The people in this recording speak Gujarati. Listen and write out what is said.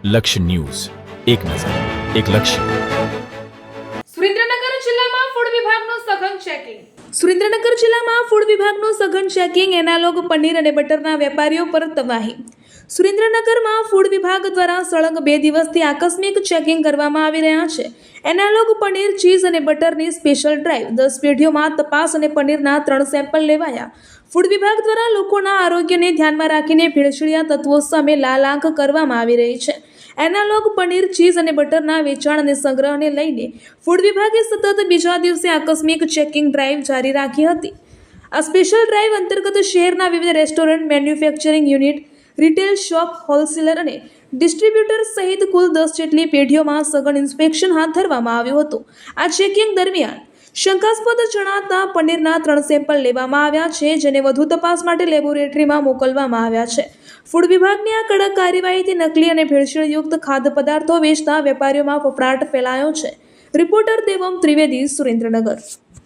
લક્ષ્ય ન્યૂઝ, એક નજર, એક લક્ષ્ય. સુરેન્દ્રનગર જિલ્લામાં ફૂડ વિભાગનું સઘન ચેકિંગ. સુરેન્દ્રનગર જિલ્લામાં ફૂડ વિભાગનું સઘન ચેકિંગ. એનાલોગ પનીર અને બટરના વેપારીઓ પર તવાહી. સુરેન્દ્રનગરમાં ફૂડ વિભાગ દ્વારા સળંગ 2 દિવસથી આકસ્મિક ચેકિંગ કરવામાં આવી રહ્યા છે. એનાલોગ પનીર, ચીઝ અને બટરની સ્પેશિયલ ડ્રાઈવ. 10 પેઢીઓમાં તપાસ અને પનીરના 3 સેમ્પલ લેવાયા. ફૂડ વિભાગ દ્વારા લોકોના આરોગ્યને ધ્યાનમાં રાખીને ભેળસેળિયા તત્વો સામે લાલ આંખ કરવામાં આવી રહી છે. એનાલોગ પનીર, ચીઝ અને બટરના વેચાણ અને સંગ્રહને લઈને ફૂડ વિભાગે સતત બીજા દિવસે આકસ્મિક ચેકિંગ ડ્રાઈવ જારી રાખી હતી. આ સ્પેશિયલ ડ્રાઈવ અંતર્ગત શહેરના વિવિધ restaurant, manufacturing unit, retail shop, wholesaler અને ડિસ્ટ્રીબ્યુટર સહિત કુલ 10 જેટલી પેઢીઓમાં સઘન ઇન્સ્પેક્શન હાથ ધરવામાં આવ્યું હતું. આ ચેકિંગ દરમિયાન શંકાસ્પદ જણાતા પનીરના 3 સેમ્પલ લેવામાં આવ્યા છે, જેને વધુ તપાસ માટે લેબોરેટરીમાં મોકલવામાં આવ્યા છે. ફૂડ વિભાગની આ કડક કાર્યવાહીથી નકલી અને ભેળસેળયુક્ત ખાદ્ય પદાર્થો વેચતા વેપારીઓમાં ફફડાટ ફેલાયો છે. રિપોર્ટર દેવમ ત્રિવેદી, સુરેન્દ્રનગર.